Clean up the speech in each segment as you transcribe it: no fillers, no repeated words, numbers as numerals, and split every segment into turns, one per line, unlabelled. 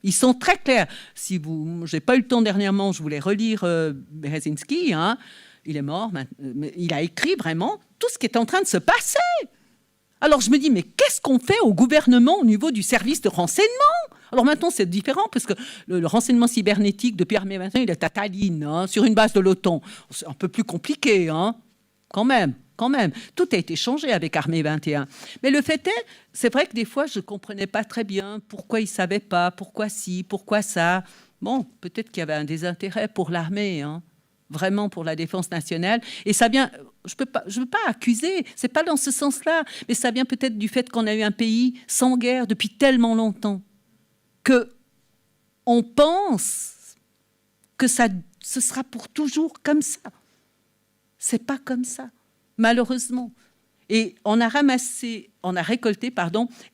Ils sont très clairs. Si vous, j'ai pas eu le temps dernièrement, je voulais relire Berezinski. Hein, il est mort, mais il a écrit vraiment tout ce qui est en train de se passer. Alors je me dis, mais qu'est-ce qu'on fait au gouvernement au niveau du service de renseignement? Alors maintenant, c'est différent, parce que le renseignement cybernétique, depuis Armée 21, il est à Tallinn, hein, sur une base de l'OTAN. C'est un peu plus compliqué, hein, quand même. Tout a été changé avec Armée 21. Mais le fait est, c'est vrai que des fois, je ne comprenais pas très bien pourquoi ils ne savaient pas, pourquoi ci, pourquoi ça. Bon, peut-être qu'il y avait un désintérêt pour l'armée, hein, vraiment pour la défense nationale. Et ça vient, je veux pas accuser, c'est pas dans ce sens-là, mais ça vient peut-être du fait qu'on a eu un pays sans guerre depuis tellement longtemps qu'on pense que ce sera pour toujours comme ça. C'est pas comme ça, malheureusement. Et on a récolté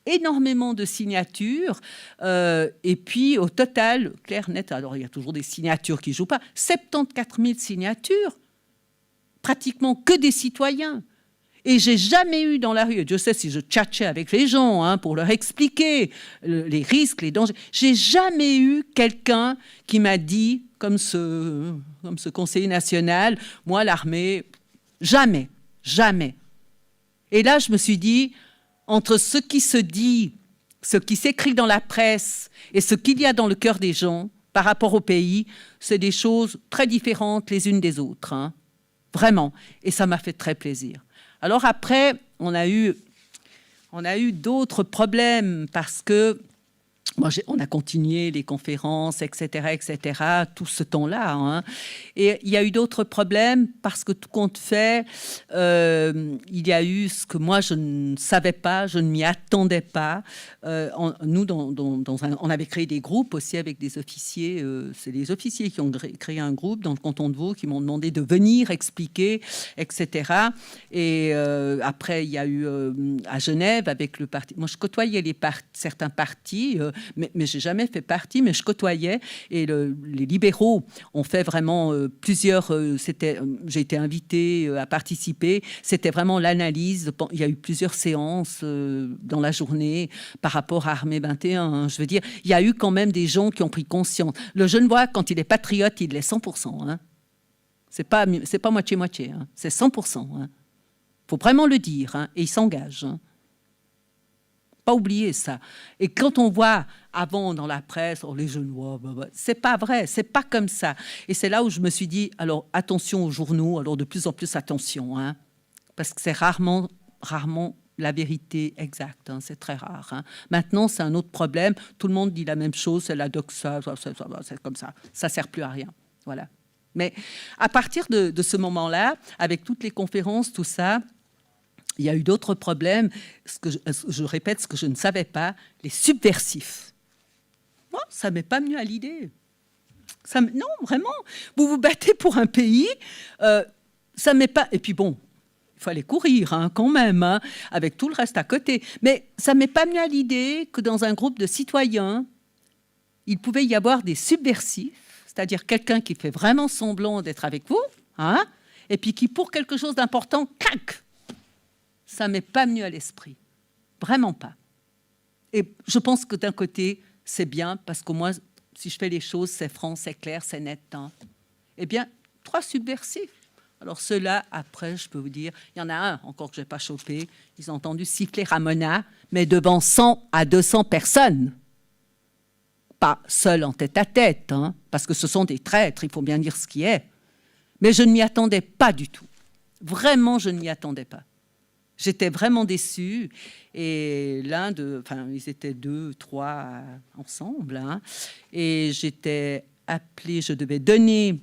énormément de signatures. Et puis, au total, clair, net, alors il y a toujours des signatures qui ne jouent pas, 74 000 signatures, pratiquement que des citoyens. Et j'ai jamais eu dans la rue, et Dieu sait si je tchatchais avec les gens, hein, pour leur expliquer les risques, les dangers, j'ai jamais eu quelqu'un qui m'a dit, comme ce conseiller national, moi l'armée, jamais. Et là, je me suis dit, entre ce qui se dit, ce qui s'écrit dans la presse et ce qu'il y a dans le cœur des gens par rapport au pays, c'est des choses très différentes les unes des autres, hein, vraiment. Et ça m'a fait très plaisir. Alors après, on a eu d'autres problèmes parce que on a continué les conférences, etc., tout ce temps-là. Hein. Et il y a eu d'autres problèmes parce que tout compte fait, il y a eu ce que moi, je ne savais pas, je ne m'y attendais pas. Nous, on avait créé des groupes aussi avec des officiers. C'est les officiers qui ont créé un groupe dans le canton de Vaud qui m'ont demandé de venir expliquer, etc. Et après, il y a eu à Genève avec le parti. Moi, je côtoyais certains partis. Mais je n'ai jamais fait partie, mais je côtoyais. Et les libéraux ont fait vraiment plusieurs... j'ai été invitée à participer. C'était vraiment l'analyse. Il y a eu plusieurs séances dans la journée par rapport à Armée 21. Hein. Je veux dire, il y a eu quand même des gens qui ont pris conscience. Le Genevois, quand il est patriote, il l'est 100%. Hein. C'est pas moitié-moitié. Hein. C'est 100%. Il faut vraiment le dire. Hein. Et il s'engage. Hein. Pas oublier ça. Et quand on voit avant dans la presse, les Genevois, c'est pas vrai, c'est pas comme ça. Et c'est là où je me suis dit, alors attention aux journaux, alors de plus en plus attention, hein, parce que c'est rarement la vérité exacte, hein, c'est très rare. Hein. Maintenant, c'est un autre problème. Tout le monde dit la même chose, c'est la doxa, c'est comme ça, ça sert plus à rien. Voilà. Mais à partir de ce moment-là, avec toutes les conférences, tout ça. Il y a eu d'autres problèmes, je répète ce que je ne savais pas, les subversifs. Moi, ça ne m'est pas venu à l'idée. Non, vraiment, vous vous battez pour un pays, ça ne m'est pas... Et puis bon, il fallait courir hein, quand même, hein, avec tout le reste à côté. Mais ça ne m'est pas venu à l'idée que dans un groupe de citoyens, il pouvait y avoir des subversifs, c'est-à-dire quelqu'un qui fait vraiment semblant d'être avec vous, hein, et puis qui, pour quelque chose d'important, clac, ça ne m'est pas venu à l'esprit. Vraiment pas. Et je pense que d'un côté, c'est bien, parce qu'au moins, si je fais les choses, c'est franc, c'est clair, c'est net. Hein. Eh bien, 3 subversifs. Alors ceux-là, après, je peux vous dire, il y en a un encore que je n'ai pas chopé. Ils ont entendu siffler Ramona, mais devant 100 à 200 personnes. Pas seuls en tête-à-tête, hein, parce que ce sont des traîtres, il faut bien dire ce qui est. Mais je ne m'y attendais pas du tout. Vraiment, je ne m'y attendais pas. J'étais vraiment déçue. Et ils étaient 2, 3 ensemble. Hein, et j'étais appelée, je devais donner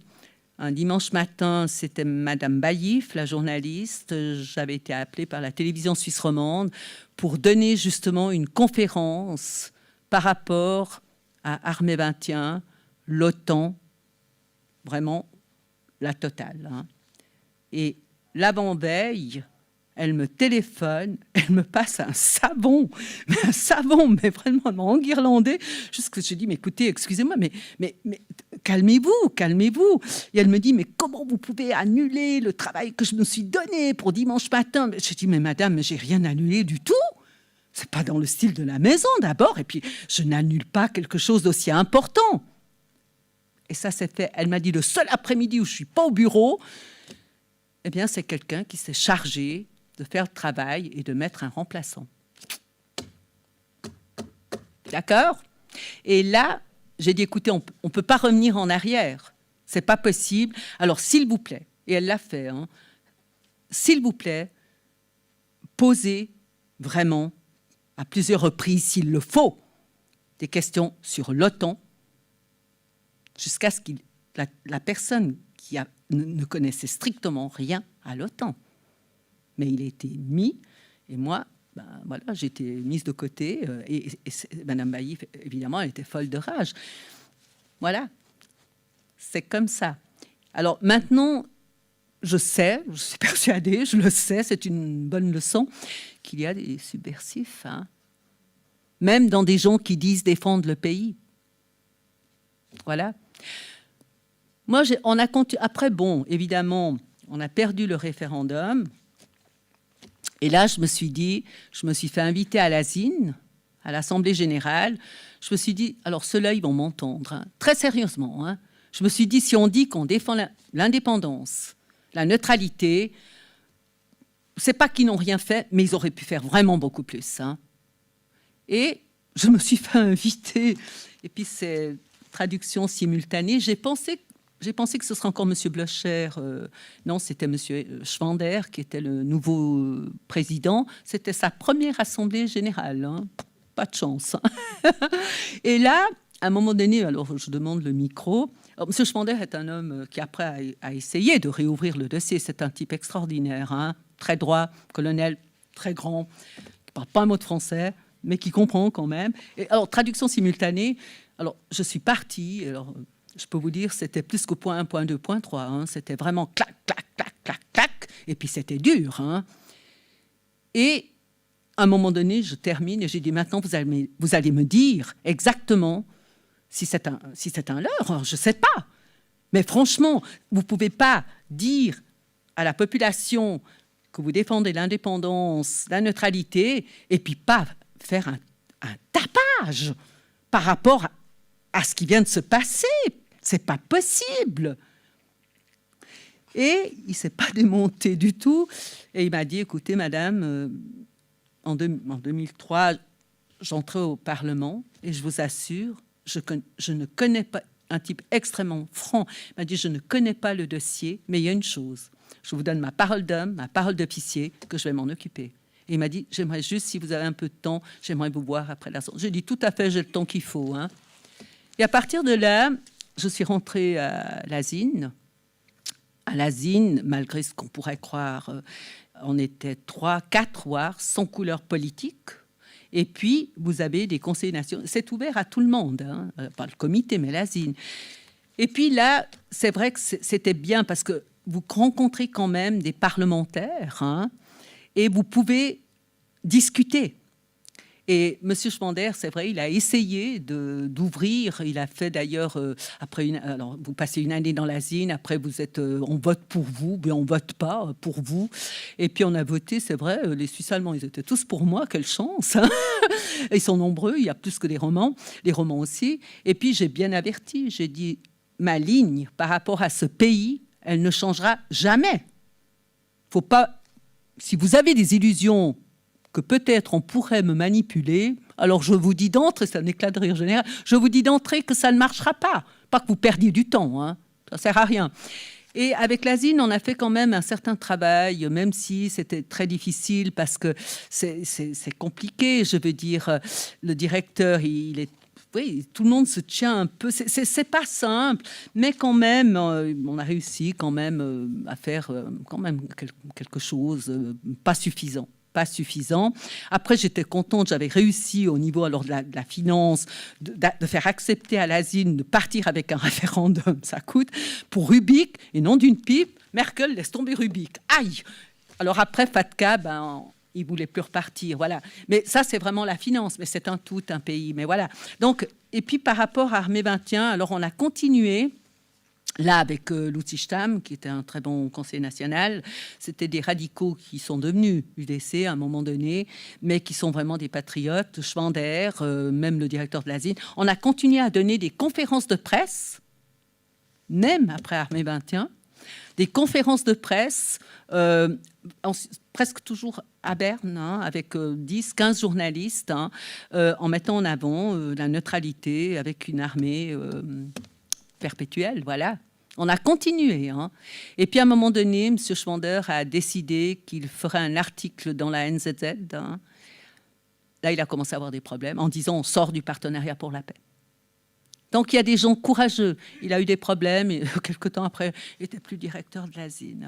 un dimanche matin, c'était Madame Baillif, la journaliste. J'avais été appelée par la télévision suisse romande pour donner justement une conférence par rapport à Armée 21, l'OTAN, vraiment la totale. Hein. Et l'avant-veille, elle me téléphone, elle me passe un savon, mais vraiment enguirlandé. Juste que je dis, mais écoutez, excusez-moi, mais calmez-vous. Et elle me dit, mais comment vous pouvez annuler le travail que je me suis donné pour dimanche matin? Je dis, mais madame, j'ai rien annulé du tout. C'est pas dans le style de la maison, d'abord. Et puis, je n'annule pas quelque chose d'aussi important. Et ça s'est fait. Elle m'a dit, le seul après-midi où je ne suis pas au bureau, eh bien, c'est quelqu'un qui s'est chargé de faire le travail et de mettre un remplaçant. D'accord ? Et là, j'ai dit, écoutez, on ne peut pas revenir en arrière. Ce n'est pas possible. Alors, s'il vous plaît, et elle l'a fait, hein, s'il vous plaît, posez vraiment, à plusieurs reprises, s'il le faut, des questions sur l'OTAN, jusqu'à ce que la personne qui ne connaissait strictement rien à l'OTAN. Mais il a été mis, et moi, voilà, j'ai été mise de côté, et Mme Bailly, évidemment, elle était folle de rage. Voilà, c'est comme ça. Alors maintenant, je sais, je suis persuadée, je le sais, c'est une bonne leçon, qu'il y a des subversifs, hein, même dans des gens qui disent défendre le pays. Voilà. Moi, on a continué. Après, bon, évidemment, on a perdu le référendum. Et là, je me suis fait inviter à l'ASIN, à l'Assemblée générale. Je me suis dit, alors ceux-là, ils vont m'entendre, hein, très sérieusement. Hein. Je me suis dit, si on dit qu'on défend l'indépendance, la neutralité, c'est pas qu'ils n'ont rien fait, mais ils auraient pu faire vraiment beaucoup plus. Hein. Et je me suis fait inviter. Et puis, c'est traduction simultanée. J'ai pensé que ce serait encore M. Blocher. Non, c'était M. Schwander qui était le nouveau président. C'était sa première assemblée générale. Hein. Pas de chance. Hein. Et là, à un moment donné, alors je demande le micro. Alors, M. Schwander est un homme qui, après, a essayé de réouvrir le dossier. C'est un type extraordinaire, hein, très droit, colonel, très grand, qui ne parle pas un mot de français, mais qui comprend quand même. Et alors, traduction simultanée. Alors, je suis partie. Alors, je peux vous dire, c'était plus que point 1, point 2, point 3. Hein. C'était vraiment clac, clac, clac, clac, clac. Et puis, c'était dur. Hein. Et à un moment donné, je termine et j'ai dit, maintenant, vous allez me dire exactement si c'est un leurre. Alors, je ne sais pas. Mais franchement, vous ne pouvez pas dire à la population que vous défendez l'indépendance, la neutralité, et puis pas faire un tapage par rapport à ce qui vient de se passer. C'est pas possible. Et il s'est pas démonté du tout. Et il m'a dit, écoutez, madame, en 2003, j'entrais au Parlement et je vous assure, je ne connais pas, un type extrêmement franc, il m'a dit, je ne connais pas le dossier, mais il y a une chose. Je vous donne ma parole d'homme, ma parole d'officier, que je vais m'en occuper. Et il m'a dit, j'aimerais juste, si vous avez un peu de temps, j'aimerais vous voir après la sortie. J'ai dit, tout à fait, j'ai le temps qu'il faut. Hein. Et à partir de là, je suis rentrée à l'ASIN. À l'ASIN, malgré ce qu'on pourrait croire, on était 3, 4 voire, sans couleur politique. Et puis, vous avez des conseillers nationaux. C'est ouvert à tout le monde, hein, pas le comité, mais l'ASIN. Et puis là, c'est vrai que c'était bien parce que vous rencontrez quand même des parlementaires, hein, et vous pouvez discuter. Et M. Schwander, c'est vrai, il a essayé d'ouvrir. Il a fait d'ailleurs, alors vous passez une année dans l'ASIN, après vous êtes, on vote pour vous, mais on vote pas pour vous. Et puis on a voté, c'est vrai, les Suisses allemands, ils étaient tous pour moi, quelle chance. Hein. Ils sont nombreux, il y a plus que des romans, les romans aussi. Et puis j'ai bien averti, j'ai dit, ma ligne par rapport à ce pays, elle ne changera jamais. Faut pas, si vous avez des illusions que peut-être on pourrait me manipuler, alors je vous dis d'entrée, c'est un éclat de rire général, je vous dis d'entrée que ça ne marchera pas. Pas que vous perdiez du temps, hein, ça ne sert à rien. Et avec l'ASIN, on a fait quand même un certain travail, même si c'était très difficile parce que c'est compliqué. Je veux dire, le directeur, il est... Oui, tout le monde se tient un peu. C'est pas simple, mais quand même, on a réussi quand même à faire quand même quelque chose, pas suffisant. Pas suffisant. Après, j'étais contente, j'avais réussi au niveau alors de la finance de faire accepter à l'ASIN de partir avec un référendum, ça coûte, pour Rubik, et non d'une pipe, Merkel laisse tomber Rubik. Aïe! Alors après, FATCA, il ne voulait plus repartir, voilà. Mais ça, c'est vraiment la finance, mais c'est un tout, un pays, mais voilà. Donc, et puis par rapport à Armée 21, alors on a continué là, avec Lutzi Stamm, qui était un très bon conseiller national, c'était des radicaux qui sont devenus UDC à un moment donné, mais qui sont vraiment des patriotes. Schwander, même le directeur de l'ASIN. On a continué à donner des conférences de presse, même après Armée 21, des conférences de presse, presque toujours à Berne, hein, avec 10, 15 journalistes, hein, en mettant en avant la neutralité avec une armée perpétuelle, voilà. On a continué. Hein. Et puis, à un moment donné, M. Schwander a décidé qu'il ferait un article dans la NZZ. Hein. Là, il a commencé à avoir des problèmes en disant « on sort du partenariat pour la paix ». Donc, il y a des gens courageux. Il a eu des problèmes et quelques temps après, il n'était plus directeur de l'ASIN.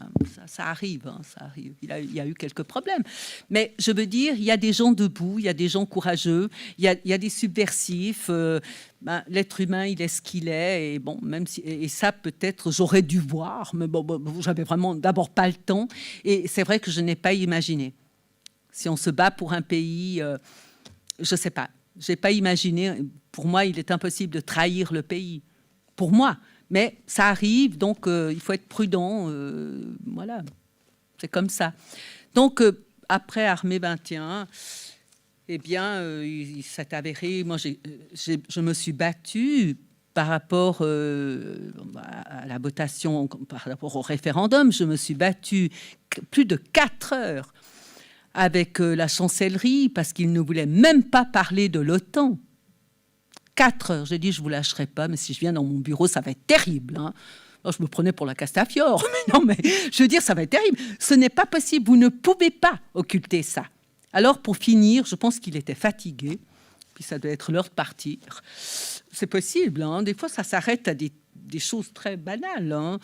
Ça arrive, hein, ça arrive. Il y a eu quelques problèmes. Mais je veux dire, il y a des gens debout, il y a des gens courageux, il y a des subversifs. L'être humain, il est ce qu'il est. Et, bon, même si, et ça, peut-être, j'aurais dû voir, mais bon, j'avais vraiment d'abord pas le temps. Et c'est vrai que je n'ai pas imaginé. Si on se bat pour un pays, je ne sais pas. Je n'ai pas imaginé, pour moi, il est impossible de trahir le pays, pour moi. Mais ça arrive, donc il faut être prudent. Voilà, c'est comme ça. Donc, après Armée 21, eh bien, il s'est avéré, moi, je me suis battue par rapport à la votation, par rapport au référendum. Je me suis battue plus de 4 heures avec la chancellerie, parce qu'ils ne voulaient même pas parler de l'OTAN. 4 heures. J'ai dit, je ne vous lâcherai pas, mais si je viens dans mon bureau, ça va être terrible. Hein. Alors, je me prenais pour la Castafiore. Mais non, mais je veux dire, ça va être terrible. Ce n'est pas possible. Vous ne pouvez pas occulter ça. Alors, pour finir, je pense qu'il était fatigué. Puis ça doit être l'heure de partir. C'est possible. Hein. Des fois, ça s'arrête à des choses très banales. Hein.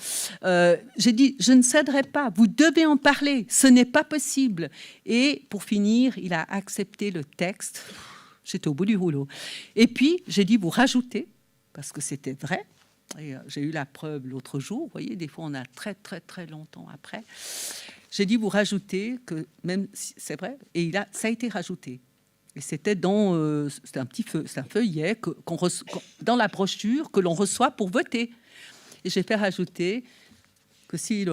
J'ai dit, je ne céderai pas, vous devez en parler, ce n'est pas possible. Et pour finir, il a accepté le texte. J'étais au bout du rouleau. Et puis, j'ai dit, vous rajoutez, parce que c'était vrai, et j'ai eu la preuve l'autre jour, vous voyez, des fois on a très, très, très longtemps après. J'ai dit, vous rajoutez, que même si c'est vrai, et ça a été rajouté. Et c'était c'était un feuillet dans la brochure que l'on reçoit pour voter. Et j'ai fait rajouter que si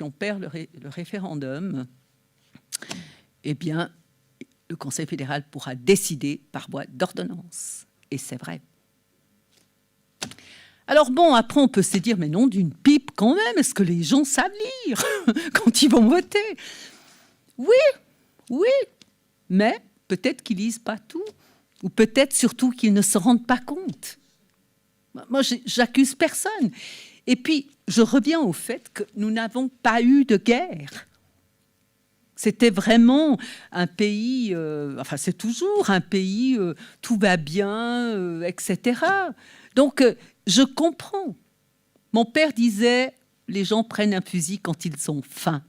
on perd le référendum, eh bien, le Conseil fédéral pourra décider par voie d'ordonnance. Et c'est vrai. Alors bon, après, on peut se dire, mais non, d'une pipe quand même, est-ce que les gens savent lire quand ils vont voter? Oui, mais peut-être qu'ils lisent pas tout, ou peut-être surtout qu'ils ne se rendent pas compte. Moi, j'accuse personne. Et puis, je reviens au fait que nous n'avons pas eu de guerre. C'était vraiment un pays, enfin c'est toujours un pays, tout va bien, etc. Donc, je comprends. Mon père disait, les gens prennent un fusil quand ils ont faim.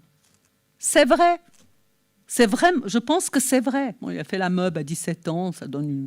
C'est vrai. C'est vrai, je pense que c'est vrai. Bon, il a fait la MOB à 17 ans, ça donne